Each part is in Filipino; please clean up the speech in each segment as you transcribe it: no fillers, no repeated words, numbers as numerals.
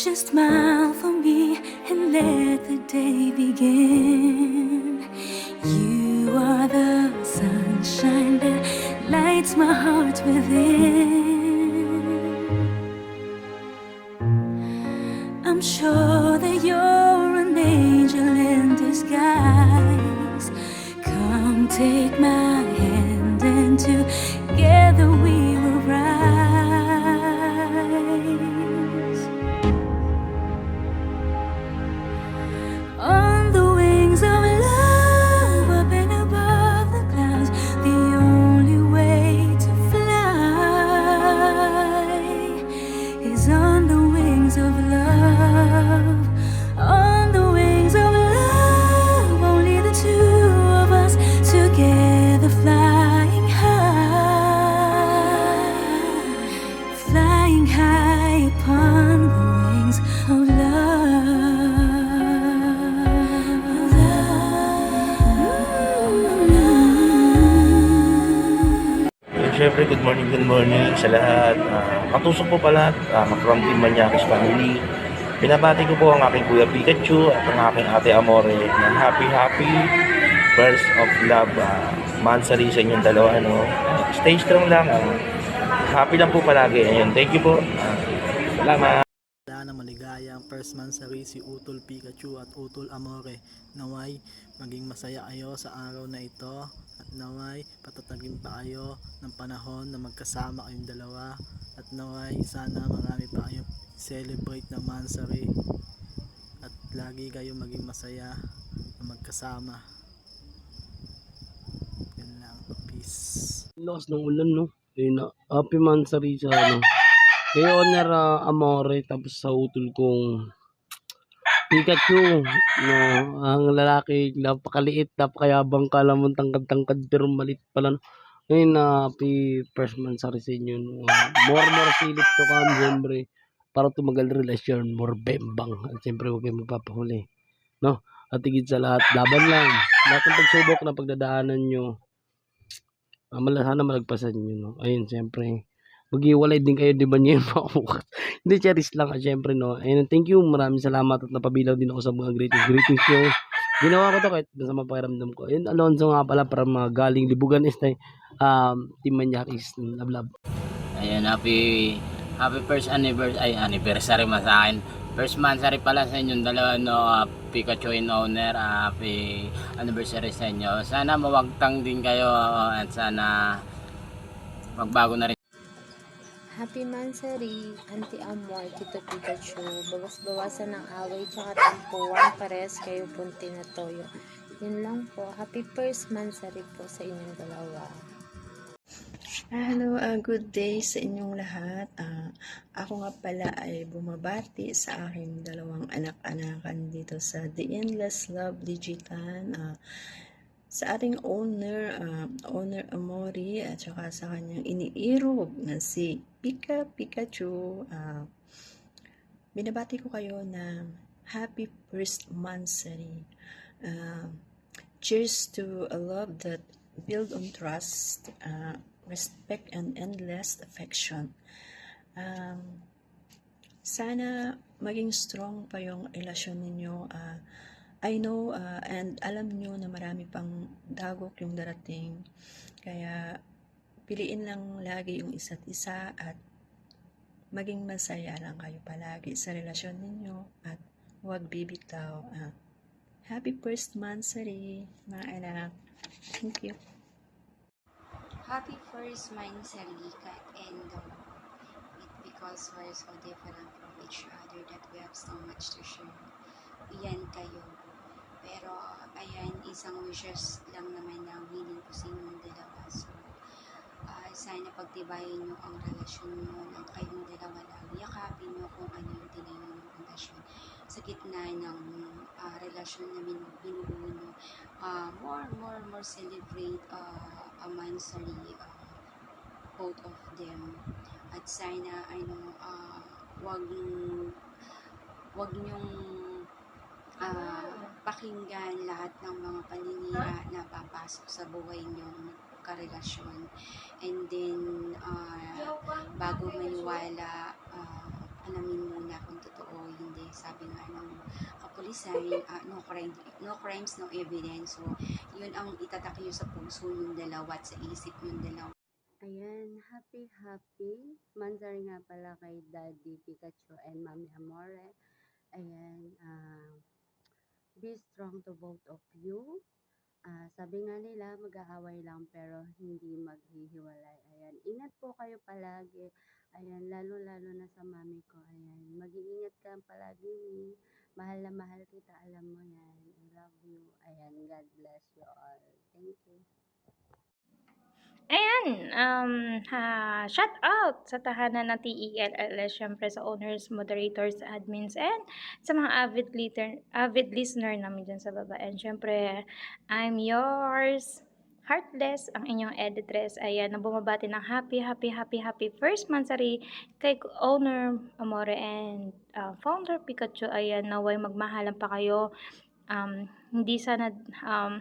Just smile for me and let the day begin. You are the sunshine that lights my heart within. I'm sure that you're an angel in disguise. Come take my hand and together we will rise. On the wings of love, up and above the clouds, the only way to fly is on the wings of love. On the wings of love, only the two of us together flying high upon the wings of love. Siyempre, good morning sa lahat. Katusok po pala from Team Manyakis Family. Pinabati ko po ang aking Kuya Pikachu at ang aking Ate Amore na happy First of Love Mansari sa inyong dalawa. Stay strong lang. Happy lang po palagi. Ayun, thank you po. Salamat. Na maligayang first mansari si Utol Pikachu at Utol Amore. Naway maging masaya kayo sa araw na ito at naway patatagin pa kayo ng panahon na magkasama kayong dalawa at naway sana marami pa kayo celebrate na mansari at lagi kayo maging masaya na magkasama. Yun lang, peace. Lakas ng ulan, no? Ayun na, happy mansari sa kay Honor Amore, tapos sa utol kong Pikachu, no? Ang lalaki, napakaliit, napakayabang, kala mo tangkad-tangkad, pero malit pala, no? Ngayon, happy first mansari sa inyo, no? More silip to come, siyempre, para tumagal relasyon, more bembang, at siyempre huwag kayong magpapahuli, no? At higit sa lahat, laban lang, lahat ng pagsubok na pagdadaanan nyo, sana malagpasan nyo, no? Ayun, siyempre, maghiwalay din kayo, di ba niyo yung makamukas? Hindi, charis lang, siyempre, no? Ayun, thank you, maraming salamat at napabilaw din ako sa mga greetings nyo. Ginawa ko to kahit sa mapakiramdam ko. Ayun, Alonzo nga pala, para mga galing Libugan is Team Manyakis, love. Ayun, happy first anniversary mas sa akin. First mansari pala sa inyong dalawa, no? Pikachu and Owner, happy anniversary sa inyo. Sana mawagtang din kayo at sana magbago na rin. Happy Mansari, Auntie Amor, Tito Pikachu. Bawas-bawasan ng away tsaka tampuan. Pares kayo punti na toyo. Yun lang po. Happy first Mansari po sa inyong dalawa. Hello, good day sa inyong lahat. Ako nga pala ay bumabati sa aking dalawang anak-anakan dito sa The Endless Love Digital. Sa ating owner Amori at saka sa kanyang iniirog na si Pikachu. Binabati ko kayo na happy first mansari. Cheers to a love that build on trust, respect and endless affection. Sana maging strong pa yung relasyon ninyo. I know and alam nyo na marami pang dagok yung darating. Kaya piliin lang lagi yung isa't isa at maging masaya lang kayo palagi sa relasyon ninyo at huwag bibitaw. Happy first mansari, mga anak. Thank you. Happy first mansari, Kat and because we're so different from each other that we have so much to share. Iyan kayo. Pero, ayan, isang wishes lang naman na willing ko sa inyong dalawa. So, sana pagtibayin nyo ang relasyon nyo ng kayong dalawa lang. Yakapin nyo kung ano yung tinayo ng relasyon. Sa gitna ng relasyon na binubuo nyo, more celebrate a mansari, both of them. At sana, wag nyong pakinggan lahat ng mga paninira na papasok sa buhay niyong karelasyon. And then, bago maniwala, alamin muna kung totoo o hindi. Sabi nga ng kapulisan, no crimes, no evidence. So, yun ang itatak nyo sa puso yung dalawa at sa isip yung dalawa. Ayan, happy Mansari nga pala kay Daddy Pikachu and Mami Amore. Ayan, be strong to both of you. Sabi nga nila, mag-aaway lang pero hindi maghihiwalay. Ayan, ingat po kayo palagi. Ayan, lalo-lalo na sa mami ko. Ayan, mag-iingat ka palagi ni. Mahal na mahal kita, alam mo yan. I love you. Ayan, God bless you all. Thank you. Ayan, shout out sa tahanan ng TELLS, syempre sa owners, moderators, admins, and sa mga avid listener namin dyan sa baba. And syempre, I'm yours, Heartless, ang inyong editress. Ayan, na bumabati ng happy first mansari kay owner Amore and founder Pikachu. Ayan, naway magmahalan pa kayo. Hindi sana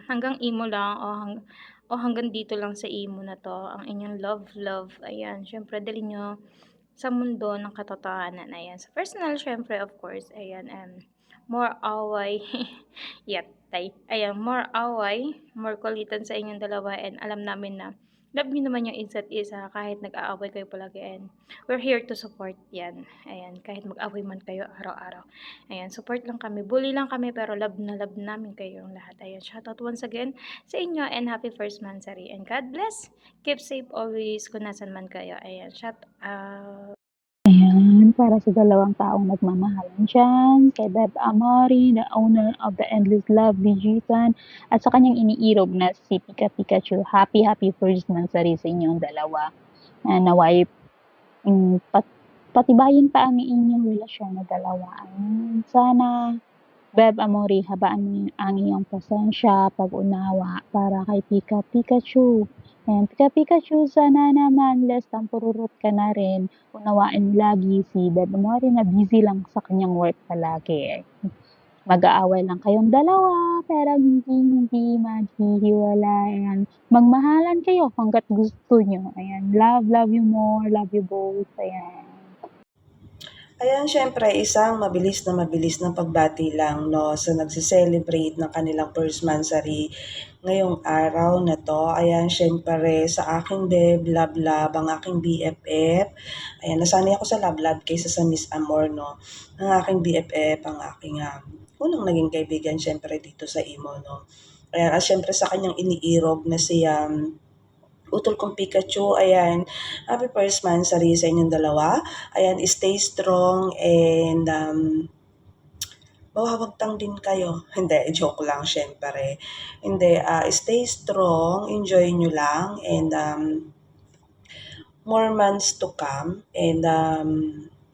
hanggang imo lang o hanggang dito lang sa imo na to ang inyong love. Ayan, syempre dali nyo sa mundo ng katotohanan. Ayan, sa personal syempre of course. Ayan, more away ayan, more away, more kulitan sa inyong dalawa, and alam namin na love nyo naman yung isa't isa kahit nag-aaway kayo palagi, and we're here to support yan. Ayan, kahit mag-away man kayo araw-araw. Ayan, support lang kami, bully lang kami, pero love na love namin kayong lahat. Ayan, shoutout once again sa inyo, and happy first mansari, and God bless, keep safe always kung nasan man kayo. Ayan, shout out. Ayan, para sa dalawang taong nagmamahalan dyan, kay Beb Amori, the owner of the Endless Love Digitan, at sa kanyang iniirog na si Pikachu. Happy first mansari sa inyong dalawa. Naway patibayin pa ang inyong relasyon na dalawa. Ayan, sana Beb Amori, habaan mo ang iyong pasensya, pag-unawa para kay Pikachu. And Pikachu, sana naman less than pururot ka na rin. Unawain lagi si Beb Amori na busy lang sa kanyang work palagi. Mag-aaway lang kayong dalawa, pero hindi maghihiwalay. Ayan, magmahalan kayo hanggat gusto nyo. Ayan, love you more, love you both. Ayan. Ayan, syempre, isang mabilis na pagbati lang, no, sa nagse-celebrate ng kanilang first mansari ngayong araw na to. Ayan, syempre, sa aking Beb, love, ang aking BFF. Ayan, nasanay ako sa love kaysa sa Miss Amor, no. Ang aking BFF, ang aking unang naging kaibigan, syempre, dito sa Imo, no. Ayan, at syempre sa kanyang iniirog na si utol kong Pikachu. Ayan, happy first mansari sa inyong dalawa. Ayan, stay strong and mawawagtang din kayo. Hindi, joke lang syempre. Hindi, stay strong, enjoy nyo lang, and more months to come, and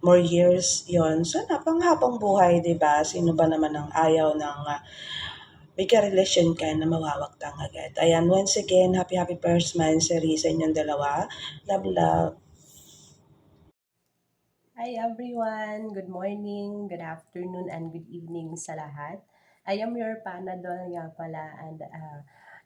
more years yon. Sana panghabang buhay, diba? Sino ba naman ang ayaw ng may karelasyon ka na mawawagtang agad. Ayan, once again, happy first mansari sa inyong dalawa. Love. Hi everyone! Good morning, good afternoon, and good evening sa lahat. I am your Panadol nga pala, and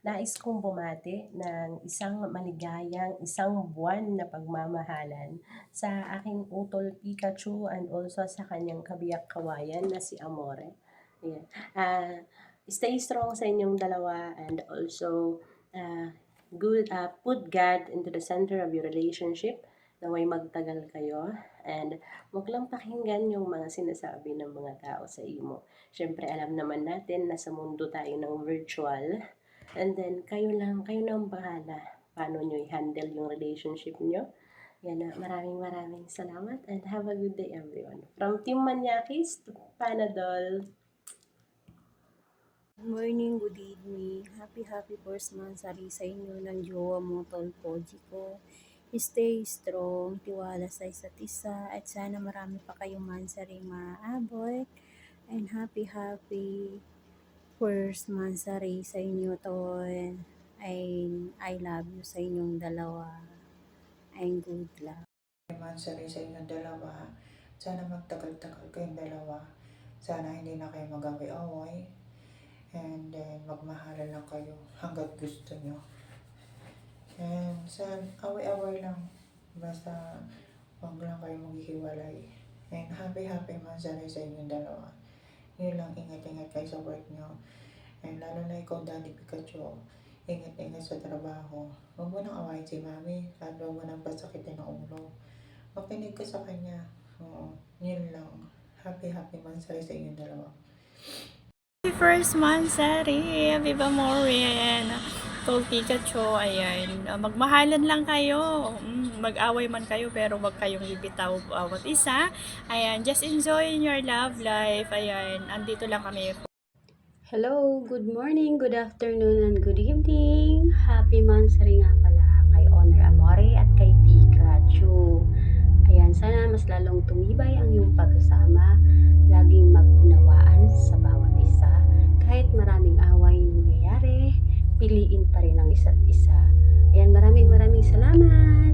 nais kong bumati ng isang maligayang isang buwan na pagmamahalan sa aking utol Pikachu and also sa kanyang kabiyak kawayan na si Amore. Ayan. Stay strong sa inyong dalawa, and also put God into the center of your relationship, naway magtagal kayo, and wag lang pakinggan yung mga sinasabi ng mga tao sa imo. Syempre alam naman natin na sa mundo tayo ng virtual, and then kayo nang bahala paano nyo i-handle yung relationship nyo. Yan na, maraming salamat, and have a good day everyone. From Team Manyakis to Panadol. Good morning, good evening. Happy first mansari sa inyo ng jowa mo, Tol Poji ko. Stay strong, tiwala sa isa't isa, at sana marami pa kayong mansari maabot. And happy first mansari sa inyo, Tol. I love you sa inyong dalawa. And good luck. Mansari sa inyong dalawa. Sana magtagal-tagal kayong dalawa. Sana hindi na kayo mag-away-away. And then, magmahalan lang kayo hanggat gusto nyo. And sa away-away lang, basta wag lang kayo maghihiwalay. And happy Mansari sa inyong dalawa. Yun lang, ingat-ingat kayo sa work nyo. And lalo na ikaw, Daddy Pikachu, ingat-ingat sa trabaho. Huwag mo nang awayin si Mami at huwag mo nang pasakitin ng ulo. Makinig ka sa kanya. Oo, yun lang. Happy Mansari sa inyong dalawa. First Mansari, Viva Morin, Tol Pikachu, ayan, magmahalan lang kayo, mag-away man kayo pero wag kayong ibitaw bawat isa, ayan, just enjoy your love life, ayan, andito lang kami. Hello, good morning, good afternoon, and good evening. Happy Mansari nga pala kay Honor Amore at kay Pikachu. Ayan, sana mas lalong tumibay ang iyong pagkasama, laging mag-unawaan sa bawat isa. Kahit maraming away nangyayari, piliin pa rin ang isa't isa. Ayan, maraming salamat!